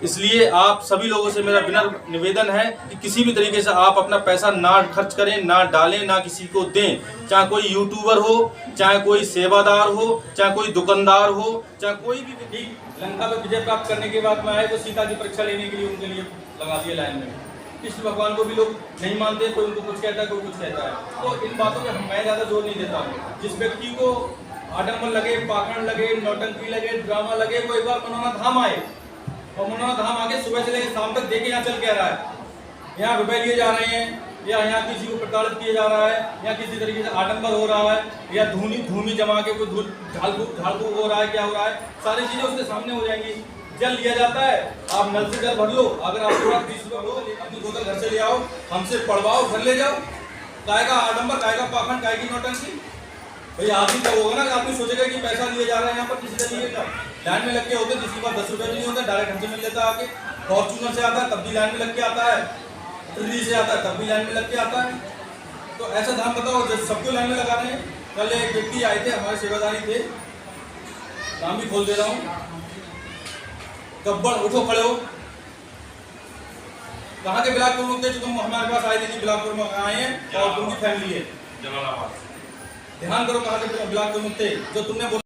इसलिए आप सभी लोगों से मेरा विनम्र निवेदन है कि किसी भी तरीके से आप अपना पैसा ना खर्च करें, ना डालें, ना किसी को दें। चाहे कोई यूट्यूबर हो, चाहे कोई सेवादार हो, चाहे कोई दुकानदार हो, चाहे कोई भी। ठीक, लंका में विजय प्राप्त करने के बाद में आए तो सीता की परीक्षा लेने के लिए उनके लिए लगा दिए लाइन में। कृष्ण भगवान को भी लोग नहीं मानते, कोई उनको कुछ कहता है, कोई कुछ कहता है। तो इन बातों में मैं ज़्यादा जोर नहीं देता हूँ। जिस व्यक्ति को आडम्बर लगे, पाखंड लगे, नौटंकी लगे, ड्रामा लगे, वो एक बार मनोना धाम आए और मनोना धाम आगे सुबह से लेकर शाम तक देखे यहाँ चल के आ रहा है। यहाँ रुपए लिए जा रहे हैं, या यहाँ किसी को प्रताड़ित किया जा रहा है, या किसी तरीके से आडंबर हो रहा है, या धूमी जमा के कोई झाड़ू हो रहा है, क्या हो रहा है, सारी चीजें उसके सामने हो जाएंगी। जल लिया जाता है, आप नल से जल भर लो, अगर आप 20 रुपये लो, अपनी बोतल घर से ले आओ, हमसे पड़वाओ, घर ले जाओ। काय का आडंबर, काय का पाखंड, काय की नौटंकी। भाई आदमी क्या होगा ना कि आदमी सोचेगा कि पैसा लिए जा रहे हैं यहाँ पर किसी से लिए का। लाइन में लग के होते, जिसके पास 10 रुपये नहीं होता, डायरेक्ट हमसे मिल लेता आके। फॉर्चूनर से आता है तब भी लाइन में लग के आता है, दिल्ली से आता है तब भी लाइन में लग के आता है। तो ऐसा धाम बताओ जब सबको लाइन में लगा रहे हैं। कल एक व्यक्ति आए थे, हमारे सेवादारी थे, नाम भी खोल दे रहा हूँ, गब्बर, उठो खड़े हो। कहाँ के बिलासपुर में थे जो तुम हमारे पास आए थे कि बिलासपुर में आए हैं और तुमकी फैमिली है जलालाबाद। ध्यान करो कहाँ के बिलासपुर में थे जो तुमने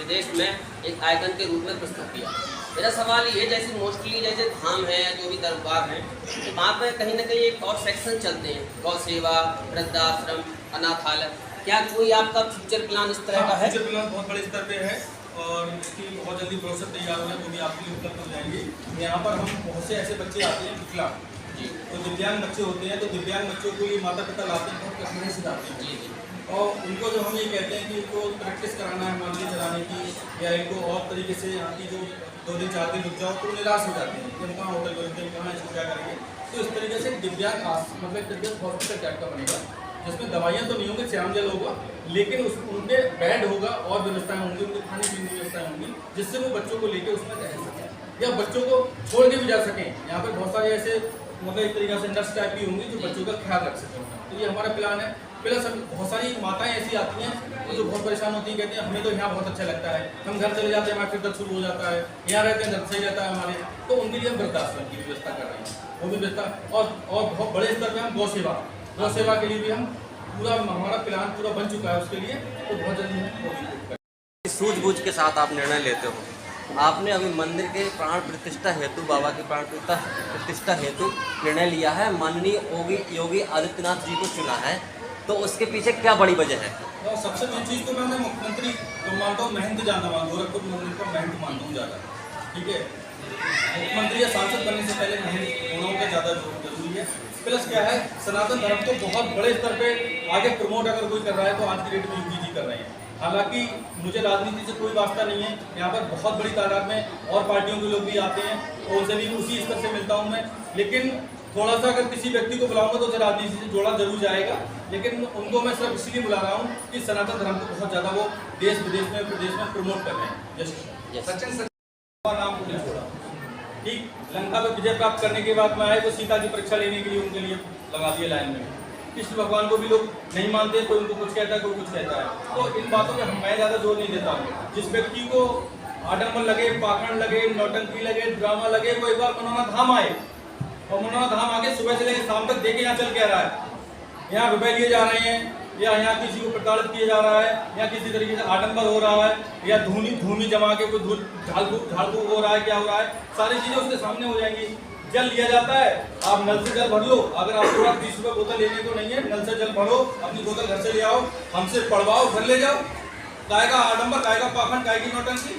देश में एक आइकन के रूप में प्रस्तुत किया। मेरा सवाल ये, जैसे मोस्टली जैसे धाम है, जो भी दरबार है, तो वहाँ पर कहीं ना कहीं एक और सेक्शन चलते हैं, गौ सेवा, वृद्धाश्रम, अनाथालय। क्या कोई आपका फ्यूचर प्लान इस तरह का है? फ्यूचर प्लान बहुत बड़े स्तर पे है और इसकी बहुत जल्दी प्रोसेस तैयार हो रहे हैं, वो भी आपके लिए उपलब्ध हो जाएंगे। यहाँ पर हम बहुत से ऐसे बच्चे आते हैं विकलांग, तो दिव्यांग बच्चे होते हैं, तो दिव्यांग बच्चों को ये माता पिता लाते हैं, बहुत कठिनाई से लाते हैं जी। और उनको जो हम ये कहते हैं कि इनको प्रैक्टिस कराना है मंदिर चलाने की, या इनको और तरीके से यहाँ की जो 2 दिन 4 दिन रुक जाओ तो निराश हो जाते हैं कि हम कहाँ होटल करेंगे, कहाँ इसको क्या करेंगे। तो इस तरीके से दिव्यांग मतलब दिव्यांग हॉस्पिटल टाइप का बनेगा, जिसमें दवाइयाँ तो नहीं होंगी, श्याम जल होगा, लेकिन उनके बेड होगा और व्यवस्थाएं होंगी, उनके खाने पीने की व्यवस्थाएं होंगी, जिससे वो बच्चों को लेकर उसमें रह सकें या बच्चों को छोड़ के भी जा सकें। यहाँ पर बहुत सारे ऐसे मतलब एक तरीके से नर्स टाइप भी होंगी जो बच्चों का ख्याल रख सकें। तो ये हमारा प्लान है। प्लस बहुत सारी माताएं ऐसी आती हैं जो बहुत परेशान होती हैं, कहती हैं हमें तो यहाँ बहुत अच्छा लगता है, हम घर चले जाते हैं हमारा फिर दर्द शुरू हो जाता है, यहाँ रहते हैं दर्द सही रहता है हमारे। तो उनके लिए हम वृद्धाश्रम की व्यवस्था कर रहे हैं, वो भी व्यवस्था। और बहुत बड़े स्तर पर हम गौ सेवा के लिए भी हम पूरा हमारा प्लान पूरा बन चुका है उसके लिए, तो बहुत जल्दी हम सूझबूझ के साथ आप निर्णय लेते हो। आपने अभी मंदिर के प्राण प्रतिष्ठा हेतु, बाबा के प्राण प्रतिष्ठा हेतु निर्णय लिया है, माननीय योगी आदित्यनाथ जी को चुना है, तो उसके पीछे क्या बड़ी वजह है? तो सबसे मेन चीज़ तो मैं मुख्यमंत्री तो मानता हूँ, महंत जानता हूँ, गोरखपुर मंदिर का महंत मानता हूँ ज़्यादा। ठीक है, मुख्यमंत्री या सांसद बनने से पहले महंत होना का ज़्यादा जरूरी है। प्लस क्या है, सनातन धर्म को बहुत बड़े स्तर पे आगे प्रमोट अगर कोई कर रहा है तो आज की डेट में योगी जी कर रहे हैं। हालांकि मुझे राजनीति से कोई वास्ता नहीं है, यहाँ पर बहुत बड़ी तादाद में और पार्टियों के लोग भी आते हैं और उनसे भी उसी स्तर से मिलता हूँ मैं। लेकिन थोड़ा सा अगर किसी व्यक्ति को बुलाऊंगा तो उसे राजनीति से जोड़ा जरूर जाएगा, लेकिन उनको मैं सिर्फ इसलिए बुला रहा हूँ कि सनातन धर्म को बहुत ज़्यादा वो देश विदेश में प्रदेश में प्रमोट कर रहे हैं। सचिन नाम को नहीं छोड़ा। ठीक, लंका में विजय प्राप्त करने के बाद में आए तो सीता की परीक्षा लेने के लिए उनके लिए लगा दिए लाइन में। कृष्ण भगवान को भी लोग नहीं मानते, कोई उनको कुछ कहता है, कोई कुछ कहता है। तो इन बातों में मैं ज़्यादा जोर नहीं देता हूँ। जिस व्यक्ति को आडम्बर लगे, पाखंड लगे, नौटंकी लगे, ड्रामा लगे, वो एक बार मनोना धाम आए और मनोना धाम आगे सुबह से लेकर शाम तक देखे यहाँ चल के आ रहा है। यहाँ रुपए लिए जा रहे हैं, या यहाँ किसी को प्रताड़ित किया जा रहा है, या किसी तरीके से आडंबर हो रहा है, या धूमी जमा के कोई झाड़ू हो रहा है, क्या हो रहा है, सारी चीजें उसके सामने हो जाएंगी। जल लिया जाता है, आप नल से जल भर लो, अगर आपके पास 20 रुपये बोतल लेने को नहीं है, नल से जल भरो, अपनी बोतल घर से ले आओ, हमसे पड़वाओ, घर ले जाओ। काय का आडंबर, काय का पाखंड, काय की नौटंकी।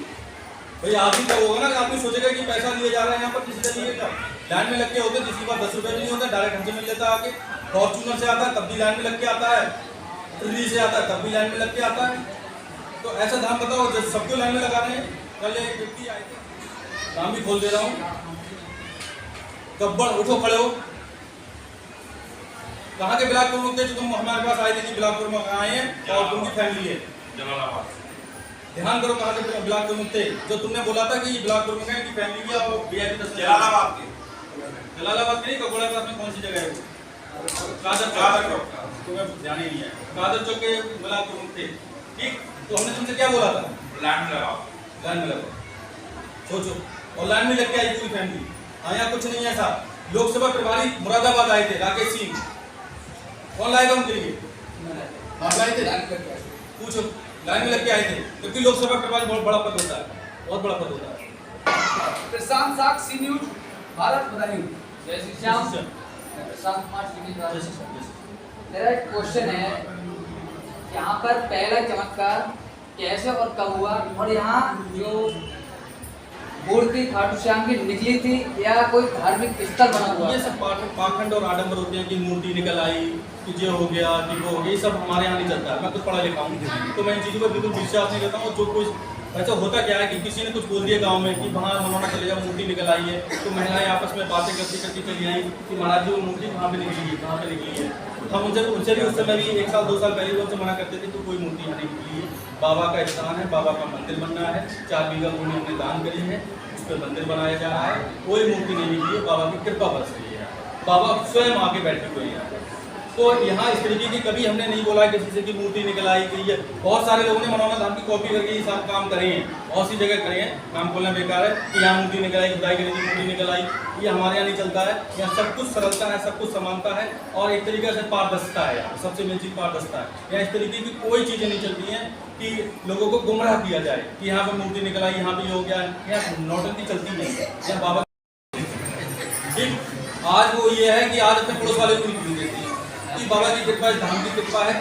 भाई आदमी क्या होगा ना कि आदमी सोचेगा कि पैसा लिए जा रहे हैं यहाँ पर किसी से लिए का। लाइन में लग के होते, जिसके पास 10 रुपये नहीं होता, डायरेक्ट हमसे मिल लेता आके। फॉर्चूनर से आता है तब भी लाइन में लग के आता है, दिल्ली से आता है तब भी लाइन में लग के आता है। तो ऐसा धाम बताओ जब सबको लाइन में लगा रहे हैं। कल एक व्यक्ति आए थे, नाम भी खोल दे रहा हूँ, गब्बर, उठो खड़े हो। कहाँ के बिलासपुर में थे जो तुम हमारे पास आए थे कि बिलासपुर में आए हैं और तुमकी फैमिली है जलालाबाद। ध्यान करो कहाँ के बिलासपुर में थे जो तुमने बोला था कि बिलासपुर में गए, फैमिली की और VIP जलालाबाद के नहीं, ककोड़ा पास में कौन सी जगह है वो? कादर चौक, तुम्हें ध्यान ही नहीं है। कादर चौक के बिलासपुर में थे। ठीक, तो हमने तुमसे क्या बोला था? लैंड में लगाओ। सोचो और लाइन में लग के आई पूरी फैमिली। हाँ, यहाँ कुछ नहीं है ऐसा। लोकसभा प्रभारी मुरादाबाद आए थे, राकेश सिंह, कौन लाएगा उनके लिए? आप लाए थे? पूछो, लाइन में लग के आए थे, क्योंकि लोकसभा प्रभारी बहुत बड़ा पद होता है, बहुत बड़ा पद होता है। प्रशांत साक्षी न्यूज भारत बधाई। जय श्री श्याम। जय प्रशांत कुमार श्रीनिवास। श्री श्याम, जय श्री श्याम। मेरा एक क्वेश्चन है, यहाँ पर पहला चमत्कार कैसे और कब हुआ, और यहाँ जो मूर्ति खाटू श्याम की निकली थी या कोई धार्मिक स्थल बना हुआ? ये सब पाखंड और आडंबर होते हैं कि मूर्ति निकल आई, कि ये हो गया, कि वो हो गया, ये सब हमारे यहाँ नहीं चलता है। मैं कुछ पढ़ा लिखा हूँ, तो मैं इन चीज़ों पर बिल्कुल विश्वास नहीं करता हूँ। जो कुछ ऐसा होता क्या है कि किसी ने कुछ बोल दिया गांव में कि वहाँ मनोना चले जाओ, मूर्ति निकल आई है, तो महिलाएं आपस में बातें करती करती चली आई कि महाराज जी वो मूर्ति कहाँ पे निकली है, कहाँ पे निकली है। हम उनसे भी उस समय भी 1 साल 2 साल पहले उनसे मना करते थे कि कोई मूर्ति यहाँ नहीं निकली है। बाबा का स्थान है, बाबा का मंदिर बनना है, 4 बीघा भूमि हमने दान करी है, उस पर मंदिर बनाया जा रहा है, कोई मूर्ति नहीं निकली है, बाबा की कृपा बरस रही है, बाबा स्वयं आके बैठे हुए हैं। तो यहाँ इस तरीके की कभी हमने नहीं बोला किसी से कि मूर्ति निकल आई गई है। बहुत सारे लोगों ने मनोना धाम की कॉपी करके ये सब काम करे हैं, बहुत सी जगह करे हैं, काम बोलना बेकार है कि यहाँ मूर्ति निकल आई, खुदाई करी थी मूर्ति निकल आई। ये हमारे यहाँ नहीं चलता है। यहाँ सब कुछ सरलता है, सब कुछ समानता है और एक तरीके से पारदर्शिता है। यहाँ सबसे मेन चीज़ पारदर्शिता है। यहाँ इस तरीके की कोई चीज़ें नहीं चलती हैं कि लोगों को गुमराह किया जाए कि यहाँ पर मूर्ति निकल आई, यहाँ भी हो गया। यहाँ नौटंकी चलती नहीं है। यहाँ बाबा ठीक आज वो ये है कि आज अपने पड़ोस वाले को नहीं देती है कि बाबा की कृपा, इस धाम की कृपा है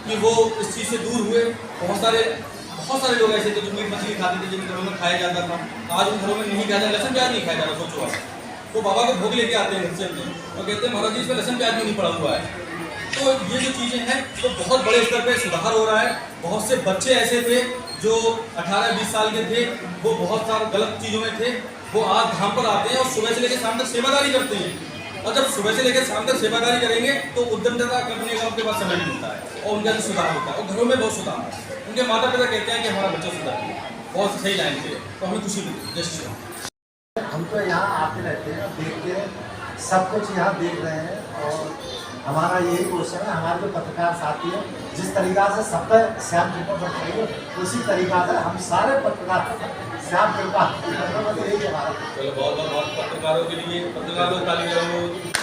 कि वो इस चीज़ से दूर हुए। बहुत सारे लोग ऐसे थे जो मीट मछली खाते थे, जिन घरों में खाया जाता था, आज उन घरों में नहीं खाया जाता, लहसुन प्याज नहीं खाया जाता। सोचो आप, तो बाबा को भोग लेके आते हैं घर से और कहते हैं महाराज जी इसमें लहसुन प्याज भी नहीं पड़ा हुआ है। तो ये जो चीज़ें हैं तो बहुत बड़े स्तर पर सुधार हो रहा है। बहुत से बच्चे ऐसे थे जो 18-20 साल के थे, वो बहुत सारे गलत चीज़ों में थे, वो आज धाम पर आते हैं और सुबह से लेकर शाम तक सेवादारी करते हैं। और जब सुबह से लेकर शाम तक सेवादारी करेंगे तो उद्यमता करने का उनके पास समय नहीं मिलता है और उनका सुधार होता है और घरों में बहुत सुधार है। उनके माता पिता कहते हैं कि हमारा बच्चा सुधार है, बहुत सही लाइन पे, तो हमें खुशी मिलती है। जय श्री राम। हम तो यहाँ आते रहते हैं, देखते हैं, सब कुछ यहाँ देख रहे हैं और हमारा यही कोशिश है। हमारे जो पत्रकार साथी हैं, जिस तरीक़ा से सब पर श्याम कृपा बरस रही है, उसी तरीक़ा से हम सारे पत्रकार श्याम कृपा यही हमारा। चलो बहुत बहुत पत्रकारों के लिए, पत्रकारों ताली बजाओ।